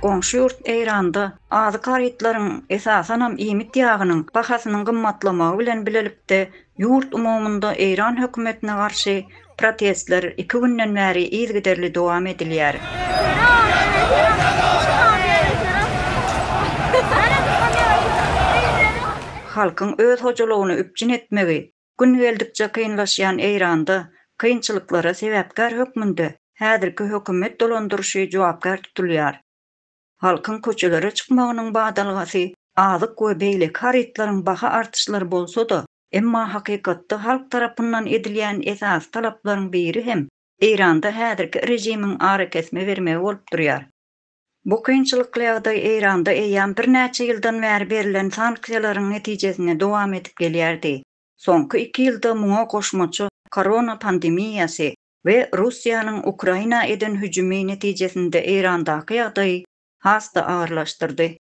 Goňşy ýurt Eýranda azy karytlaryň esasanam iýmit ýagynyň bahasynyň gymmatlamagy bilen bilelikde ýurt umumynda Eýran hökümetine garşy protestler 2 günden bäri ýygyderli dowam edilýär. Halkyň öz hojalygyny üpjün etmegi gün geldikçe kynlaşýan Eýranda kynçylyklara sebäpkär hökmünde häzirki hökümet dolandyrşy jogapkär tutulýar. Halkyň köçelere çykmagynyň badalgasy azyk we beýle karytlaryň baha artyşlary bolsa-da, emma hakykatda halk tarapyndan edilýän esas talaplaryň biri hem Eýranda häzirki rejimiň ara kesme bermegi bolup durýar. Bu kynçylyklarda Eýranda eýýän bir näçe ýyldan bäri berilen sanksiýalaryň netijesinde dowam edip gelýärdi. Soňky 2 ýylda muňa goşmaçy korona pandemiýasy we Russiýanyň Ukraina eden hüjümi netijesinde Eýrandaky ýagdaýy hasta agyrlaşdyrdy.